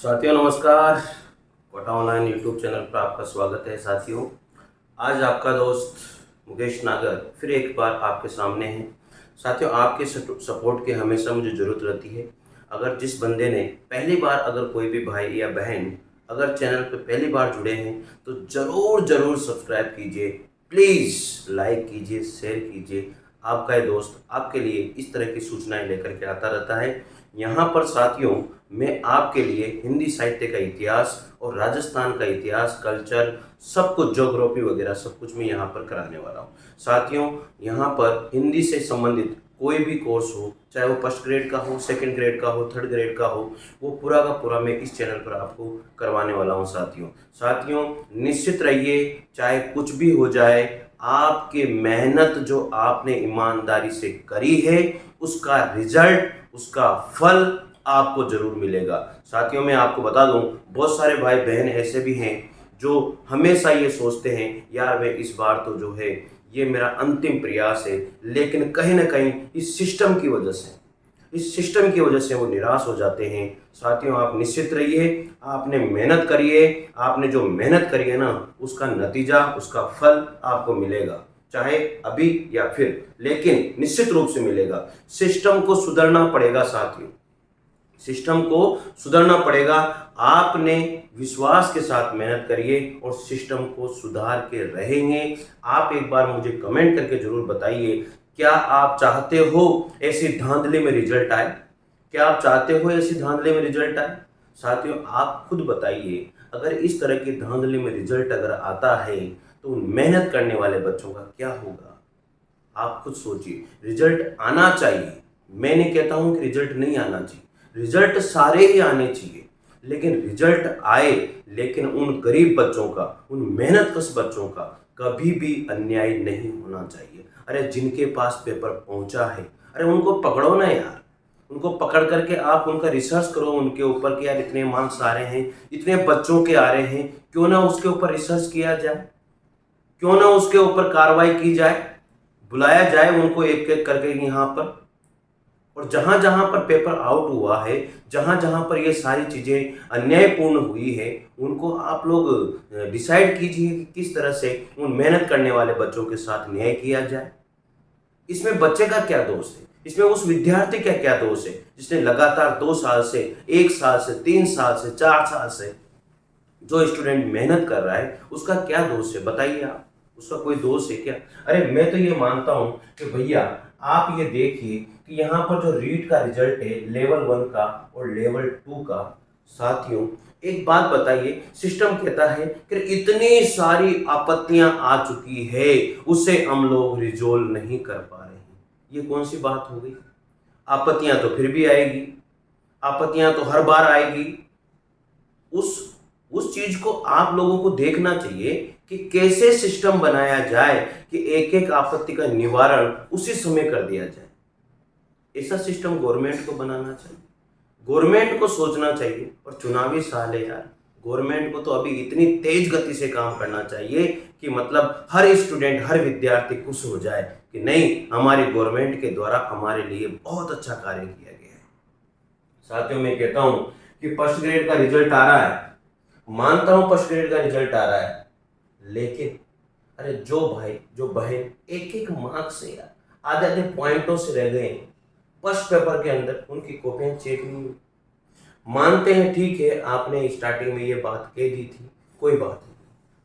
साथियों नमस्कार। Kota online YouTube channel पर आपका स्वागत है। साथियों, आज आपका दोस्त मुकेश नागर फिर एक बार आपके सामने है। साथियों, आपके सपोर्ट की हमेशा मुझे ज़रूरत रहती है। अगर जिस बंदे ने पहली बार, अगर कोई भी भाई या बहन अगर चैनल पर पहली बार जुड़े हैं तो ज़रूर ज़रूर सब्सक्राइब कीजिए, प्लीज़ लाइक कीजिए, शेयर कीजिए। आपका ये दोस्त आपके लिए इस तरह की सूचनाएं लेकर के आता रहता है। यहाँ पर साथियों, मैं आपके लिए हिंदी साहित्य का इतिहास और राजस्थान का इतिहास, कल्चर, सब कुछ, ज्योग्राफी वगैरह सब कुछ मैं यहाँ पर कराने वाला हूँ। साथियों, यहाँ पर हिंदी से संबंधित कोई भी कोर्स हो, चाहे वो फर्स्ट ग्रेड का हो, सेकंड ग्रेड का हो, थर्ड ग्रेड का हो, वो पूरा का पूरा मैं इस चैनल पर आपको करवाने वाला हूँ। साथियों निश्चित रहिए, चाहे कुछ भी हो जाए, आपकी मेहनत जो आपने ईमानदारी से करी है उसका रिजल्ट, उसका फल आपको जरूर मिलेगा। साथियों, मैं आपको बता दूं, बहुत सारे भाई बहन ऐसे भी हैं जो हमेशा ये सोचते हैं, यार मैं इस बार तो जो है ये मेरा अंतिम प्रयास है, लेकिन कहीं ना कहीं इस सिस्टम की वजह से वो निराश हो जाते हैं। साथियों, आप निश्चित रहिए, आपने मेहनत करिए, आपने जो मेहनत करी है ना उसका नतीजा, उसका फल आपको मिलेगा, चाहे अभी या फिर, लेकिन निश्चित रूप से मिलेगा। सिस्टम को सुधरना पड़ेगा साथियों, सिस्टम को सुधरना पड़ेगा। आपने विश्वास के साथ मेहनत करिए और सिस्टम को सुधार के रहेंगे। आप एक बार मुझे कमेंट करके जरूर बताइए, क्या आप चाहते हो ऐसी धांधली में रिजल्ट आए? क्या आप चाहते हो ऐसी धांधली में रिजल्ट आए? साथियों, आप खुद बताइए, अगर इस तरह की धांधली में रिजल्ट अगर आता है तो मेहनत करने वाले बच्चों का क्या होगा? आप खुद सोचिए। रिजल्ट आना चाहिए, मैं नहीं कहता हूं कि रिजल्ट नहीं आना चाहिए, रिजल्ट सारे ही आने चाहिए, लेकिन रिजल्ट आए, लेकिन उन गरीब बच्चों का, उन मेहनतकश बच्चों का कभी भी अन्याय नहीं होना चाहिए। अरे जिनके पास पेपर पहुंचा है, अरे उनको पकड़ो ना यार, उनको पकड़ करके आप उनका रिसर्च करो उनके ऊपर कि यार इतने मार्क्स आ रहे हैं, इतने बच्चों के आ रहे हैं, क्यों ना उसके ऊपर रिसर्च किया जाए, क्यों ना उसके ऊपर कार्रवाई की जाए, बुलाया जाए उनको एक एक करके यहाँ पर। और जहां जहां पर पेपर आउट हुआ है, जहां जहां पर ये सारी चीजें अन्यायपूर्ण हुई है, उनको आप लोग डिसाइड कीजिए कि किस तरह से उन मेहनत करने वाले बच्चों के साथ न्याय किया जाए। इसमें बच्चे का क्या दोष है? इसमें उस विद्यार्थी का क्या दोष है जिसने लगातार 2 साल से, 1 साल से, 3 साल से, 4 साल से जो स्टूडेंट मेहनत कर रहा है, उसका क्या दोष है? बताइए आप, उसका कोई दोष है क्या? अरे मैं तो ये मानता हूं कि भैया, आप ये देखिए कि यहाँ पर जो रीट का रिजल्ट है लेवल 1 का और लेवल 2 का, साथियों एक बात बताइए, सिस्टम कहता है कि इतनी सारी आपत्तियां आ चुकी है, उसे हम लोग रिजोल्व नहीं कर पा रहे हैं। ये कौन सी बात हो गई? आपत्तियां तो फिर भी आएगी, आपत्तियां तो हर बार आएगी। उस उस चीज को आप लोगों को देखना चाहिए कि कैसे सिस्टम बनाया जाए कि एक एक आपत्ति का निवारण उसी समय कर दिया जाए। ऐसा सिस्टम गवर्नमेंट को बनाना चाहिए, गवर्नमेंट को सोचना चाहिए। और चुनावी साल है यार, गवर्नमेंट को तो अभी इतनी तेज गति से काम करना चाहिए कि मतलब हर स्टूडेंट, हर विद्यार्थी खुश हो जाए कि नहीं, हमारी गवर्नमेंट के द्वारा हमारे लिए बहुत अच्छा कार्य किया गया है। साथियों, मैं कहता हूं कि फर्स्ट ग्रेड का रिजल्ट आ रहा है, मानता हूं फर्स्ट ग्रेड का रिजल्ट आ रहा है, लेकिन अरे जो भाई, जो बहन एक एक मार्क्स से यार, आधे आधे पॉइंटों से रह गए फर्स्ट पेपर के अंदर, उनकी कॉपियां चेक नहीं हुई। मानते हैं, ठीक है, आपने स्टार्टिंग में ये बात कह दी थी, कोई बात नहीं,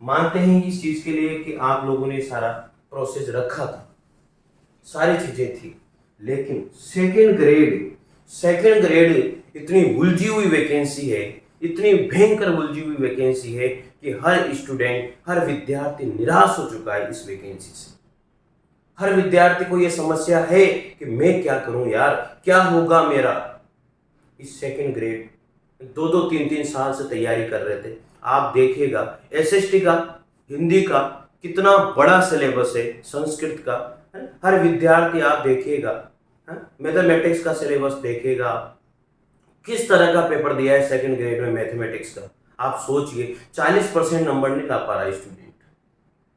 मानते हैं इस चीज के लिए कि आप लोगों ने सारा प्रोसेस रखा था, सारी चीजें थी, लेकिन सेकंड ग्रेड इतनी उलझी हुई वैकेंसी है, इतनी भयंकर उलझी हुई वैकेंसी है कि हर स्टूडेंट, हर विद्यार्थी निराश हो चुका है इस वैकेंसी से। हर विद्यार्थी को यह समस्या है कि मैं क्या करूं यार, क्या होगा मेरा। इस सेकंड ग्रेड 2-2, 3-3 साल से तैयारी कर रहे थे। आप देखिएगा एसएसटी का, हिंदी का कितना बड़ा सिलेबस है, संस्कृत का, हर विद्यार्थी आप देखिएगा, मैथमेटिक्स का सिलेबस देखिएगा, किस तरह का पेपर दिया है सेकंड ग्रेड में मैथमेटिक्स का। आप सोचिए, 40% नंबर नहीं ला पा रहा स्टूडेंट,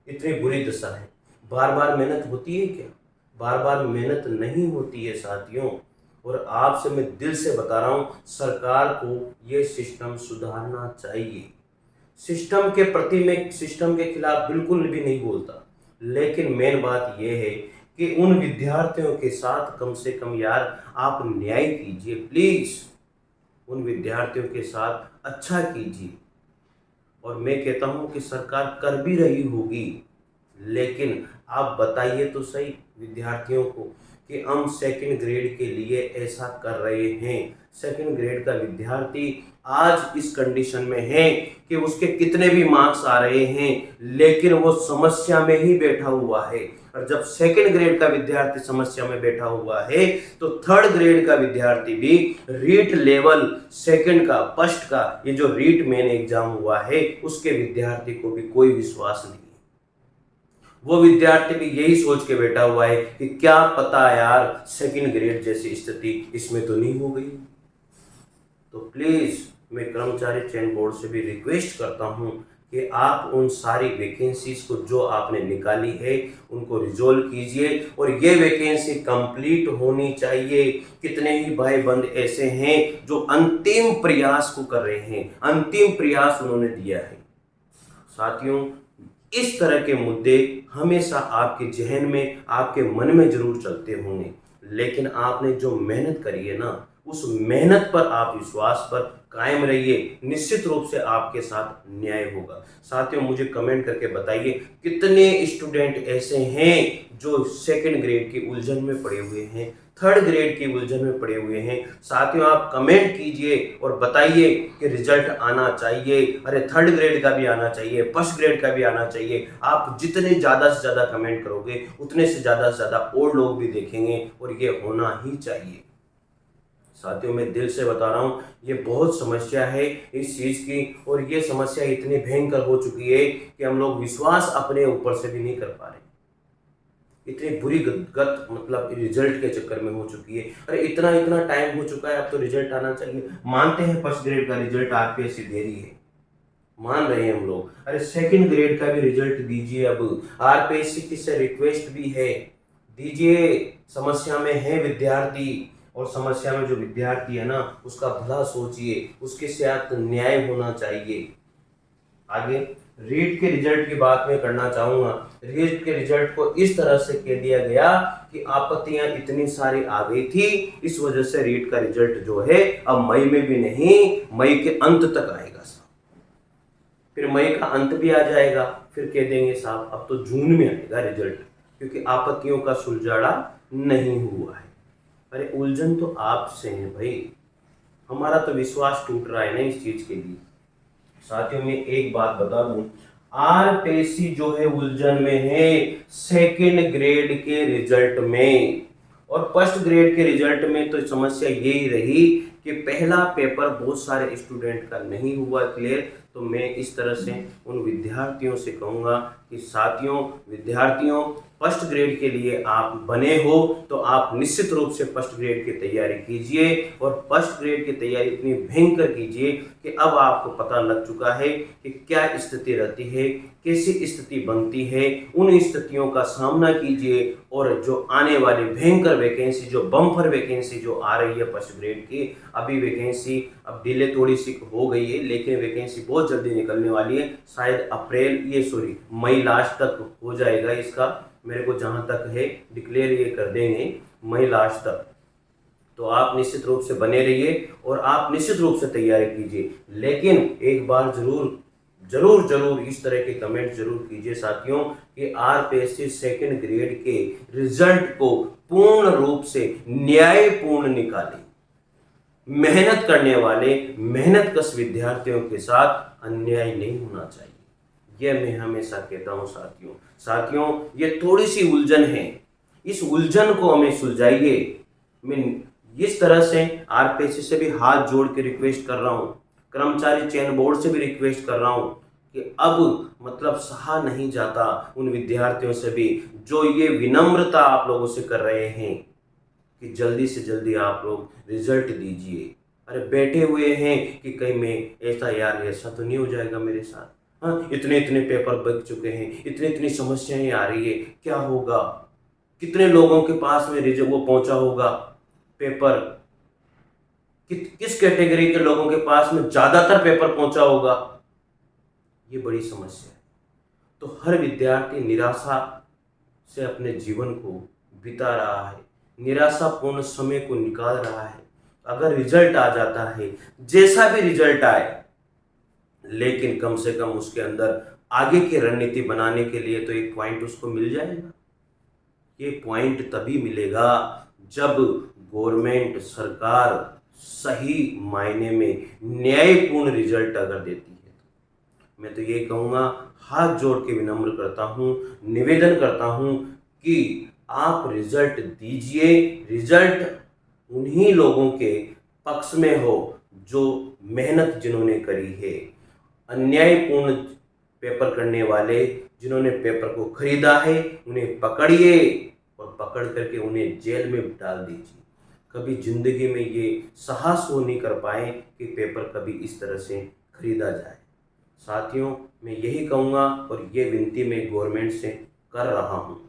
इतनी बुरी दशा है। बार बार मेहनत होती है क्या? बार बार मेहनत नहीं होती है साथियों। और आपसे मैं दिल से बता रहा हूँ, सरकार को ये सिस्टम सुधारना चाहिए। सिस्टम के प्रति मैं सिस्टम के खिलाफ बिल्कुल भी नहीं बोलता, लेकिन मेन बात यह है कि उन विद्यार्थियों के साथ कम से कम यार आप न्याय कीजिए प्लीज। उन विद्यार्थियों के साथ अच्छा कीजिए। और मैं कहता हूं कि सरकार कर भी रही होगी, लेकिन आप बताइए तो सही विद्यार्थियों को कि हम सेकंड ग्रेड के लिए ऐसा कर रहे हैं। सेकंड ग्रेड का विद्यार्थी आज इस कंडीशन में है कि उसके कितने भी मार्क्स आ रहे हैं, लेकिन वो समस्या में ही बैठा हुआ है। और जब सेकंड ग्रेड का विद्यार्थी समस्या में बैठा हुआ है, तो थर्ड ग्रेड का विद्यार्थी भी रीट लेवल सेकंड का फर्स्ट का ये जो रीट मेन एग्जाम हुआ है, उसके विद्यार्थी को भी कोई विश्वास नहीं। वो विद्यार्थी भी यही सोच के बैठा हुआ है कि क्या पता यार सेकंड ग्रेड जैसी स्थिति इसमें तो नहीं हो गई। तो प्लीज मैं कर्मचारी चयन बोर्ड से भी रिक्वेस्ट करता हूं कि आप उन सारी वैकेंसीज को जो आपने निकाली है उनको रिजोल्व कीजिए, और ये वैकेंसी कंप्लीट होनी चाहिए। कितने ही भाई बंद ऐसे हैं जो अंतिम प्रयास को कर रहे हैं, अंतिम प्रयास उन्होंने दिया है। साथियों, इस तरह के मुद्दे हमेशा आपके जहन में, आपके मन में जरूर चलते होंगे, लेकिन आपने जो मेहनत करी है ना, उस मेहनत पर आप विश्वास पर कायम रहिए। निश्चित रूप से आपके साथ न्याय होगा। साथियों, मुझे कमेंट करके बताइए कितने स्टूडेंट ऐसे हैं जो सेकंड ग्रेड की उलझन में पड़े हुए हैं, थर्ड ग्रेड की उलझन में पड़े हुए हैं। साथियों, आप कमेंट कीजिए और बताइए कि रिजल्ट आना चाहिए, अरे थर्ड ग्रेड का भी आना चाहिए, फर्स्ट ग्रेड का भी आना चाहिए। आप जितने ज़्यादा से ज़्यादा कमेंट करोगे, उतने से ज़्यादा और लोग भी देखेंगे, और ये होना ही चाहिए। साथियों, मैं दिल से बता रहा हूँ, ये बहुत समस्या है इस चीज़ की, और ये समस्या इतनी भयंकर हो चुकी है कि हम लोग विश्वास अपने ऊपर से भी नहीं कर पा रहे। इतनी बुरी गत मतलब रिजल्ट के चक्कर में हो चुकी है। अरे इतना इतना टाइम हो चुका है, अब तो रिजल्ट आना चाहिए। मानते हैं फर्स्ट ग्रेड का रिजल्ट आरपीएससी दे रही है, मान रहे हैं हम लोग, अरे सेकंड ग्रेड का भी रिजल्ट दीजिए। अब आरपीएससी की से रिक्वेस्ट भी है, दीजिए। समस्या में है विद्यार्थी, और समस्या में जो विद्यार्थी है ना, उसका भला सोचिए, उसके साथ न्याय होना चाहिए। आगे रीट के रिजल्ट की बात मैं करना चाहूंगा। रीट के रिजल्ट को इस तरह से कह दिया गया कि आपत्तियां इतनी सारी आ गई थी, इस वजह से रीट का रिजल्ट जो है अब मई में भी नहीं, मई के अंत तक आएगा साहब। फिर मई का अंत भी आ जाएगा, फिर कह देंगे साहब अब तो जून में आएगा रिजल्ट, क्योंकि आपत्तियों का सुलझाड़ा नहीं हुआ है। अरे उलझन तो आपसे है भाई, हमारा तो विश्वास टूट रहा है ना इस चीज के लिए। साथियों, मैं एक बात बता दूं, आरपीएससी जो है उलझन में है सेकंड ग्रेड के रिजल्ट में, और फर्स्ट ग्रेड के रिजल्ट में तो समस्या यही रही कि पहला पेपर बहुत सारे स्टूडेंट का नहीं हुआ क्लियर। तो मैं इस तरह से उन विद्यार्थियों से कहूँगा कि साथियों, विद्यार्थियों, फर्स्ट ग्रेड के लिए आप बने हो तो आप निश्चित रूप से फर्स्ट ग्रेड की तैयारी कीजिए, और फर्स्ट ग्रेड की तैयारी इतनी भयंकर कीजिए कि अब आपको पता लग चुका है कि क्या स्थिति रहती है, कैसी स्थिति बनती है। उन स्थितियों का सामना कीजिए, और जो आने वाली भयंकर वैकेंसी, जो बम्पर वैकेंसी जो आ रही है फर्स्ट ग्रेड की, अभी वैकेंसी अब डिले थोड़ी सी हो गई है, लेकिन वैकेंसी बहुत जल्दी निकलने वाली है। शायद मई लास्ट तक हो जाएगा इसका, मेरे को जहां तक है डिक्लेयर ये कर देंगे मई लास्ट तक। तो आप निश्चित रूप से बने रहिए और आप निश्चित रूप से तैयारी कीजिए, लेकिन एक बार जरूर इस तरह के कमेंट जरूर कीजिए साथियों कि आरपीएससी सेकंड ग्रेड के रिजल्ट को पूर्ण रूप से न्यायपूर्ण निकाले। मेहनत करने वाले मेहनत कश विद्यार्थियों के साथ अन्याय नहीं होना चाहिए, यह मैं हमेशा कहता हूं साथियों। ये थोड़ी सी उलझन है, इस उलझन को हमें सुलझाइए। मैं इस तरह से आरपीएससी से भी हाथ जोड़ के रिक्वेस्ट कर रहा हूं, कर्मचारी चयन बोर्ड से भी रिक्वेस्ट कर रहा हूं कि अब मतलब सहा नहीं जाता उन विद्यार्थियों से भी जो ये विनम्रता आप लोगों से कर रहे हैं कि जल्दी से जल्दी आप लोग रिजल्ट दीजिए। अरे बैठे हुए हैं कि कहीं मैं ऐसा तो नहीं हो जाएगा मेरे साथ। हाँ, इतने पेपर बच चुके हैं, इतनी समस्याएं आ रही है, क्या होगा, कितने लोगों के पास में रिजल्ट वो पहुंचा होगा, पेपर किस कैटेगरी के लोगों के पास में ज़्यादातर पेपर पहुंचा होगा, ये बड़ी समस्या है। तो हर विद्यार्थी निराशा से अपने जीवन को बिता रहा है, निराशापूर्ण समय को निकाल रहा है। अगर रिजल्ट आ जाता है, जैसा भी रिजल्ट आए, लेकिन कम से कम उसके अंदर आगे की रणनीति बनाने के लिए तो एक पॉइंट उसको मिल जाएगा। ये पॉइंट तभी मिलेगा जब गवर्नमेंट सरकार सही मायने में न्यायपूर्ण रिजल्ट अगर देती है। मैं तो ये कहूँगा, हाथ जोड़ के विनम्र करता हूँ, निवेदन करता हूँ कि आप रिजल्ट दीजिए। रिजल्ट उन्हीं लोगों के पक्ष में हो जो मेहनत जिन्होंने करी है। अन्यायपूर्ण पेपर करने वाले जिन्होंने पेपर को खरीदा है, उन्हें पकड़िए और पकड़ करके उन्हें जेल में डाल दीजिए। कभी जिंदगी में ये साहस वो नहीं कर पाए कि पेपर कभी इस तरह से खरीदा जाए। साथियों, मैं यही कहूँगा और ये विनती मैं गवर्नमेंट से कर रहा हूँ।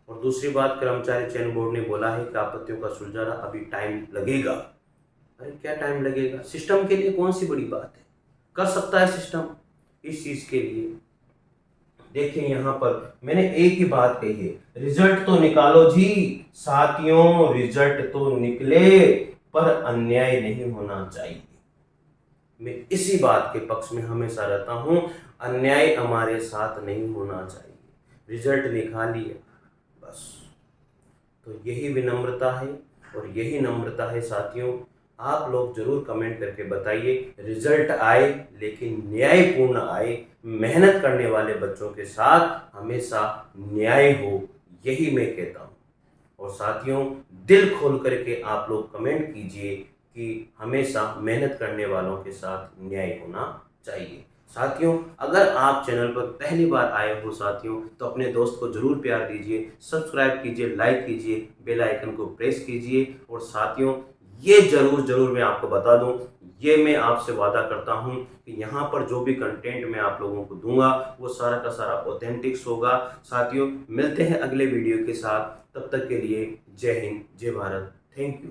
और दूसरी बात, कर्मचारी चयन बोर्ड ने बोला है कि आपत्तियों का सुलझाना अभी टाइम लगेगा। अरे क्या टाइम लगेगा? सिस्टम के लिए कौन सी बड़ी बात है, कर सकता है सिस्टम इस चीज़ के लिए। देखिए, यहाँ पर मैंने एक ही बात कही है, रिजल्ट तो निकालो जी साथियों, रिजल्ट तो निकले, पर अन्याय नहीं होना चाहिए। मैं इसी बात के पक्ष में हमेशा रहता हूँ, अन्याय हमारे साथ नहीं होना चाहिए। रिजल्ट निकालिए बस। तो यही विनम्रता है और यही नम्रता है साथियों। आप लोग जरूर कमेंट करके बताइए, रिजल्ट आए लेकिन न्यायपूर्ण आए, मेहनत करने वाले बच्चों के साथ हमेशा न्याय हो, यही मैं कहता हूँ। और साथियों, दिल खोल करके आप लोग कमेंट कीजिए कि हमेशा मेहनत करने वालों के साथ न्याय होना चाहिए। साथियों, अगर आप चैनल पर पहली बार आए हो साथियों, तो अपने दोस्त को जरूर प्यार दीजिए, सब्सक्राइब कीजिए, लाइक कीजिए, बेल आइकन को प्रेस कीजिए। और साथियों, ये जरूर मैं आपको बता दूं, ये मैं आपसे वादा करता हूं कि यहाँ पर जो भी कंटेंट मैं आप लोगों को दूंगा वो सारा का सारा ऑथेंटिक्स होगा। साथियों, मिलते हैं अगले वीडियो के साथ, तब तक के लिए जय हिंद, जय भारत, थैंक यू।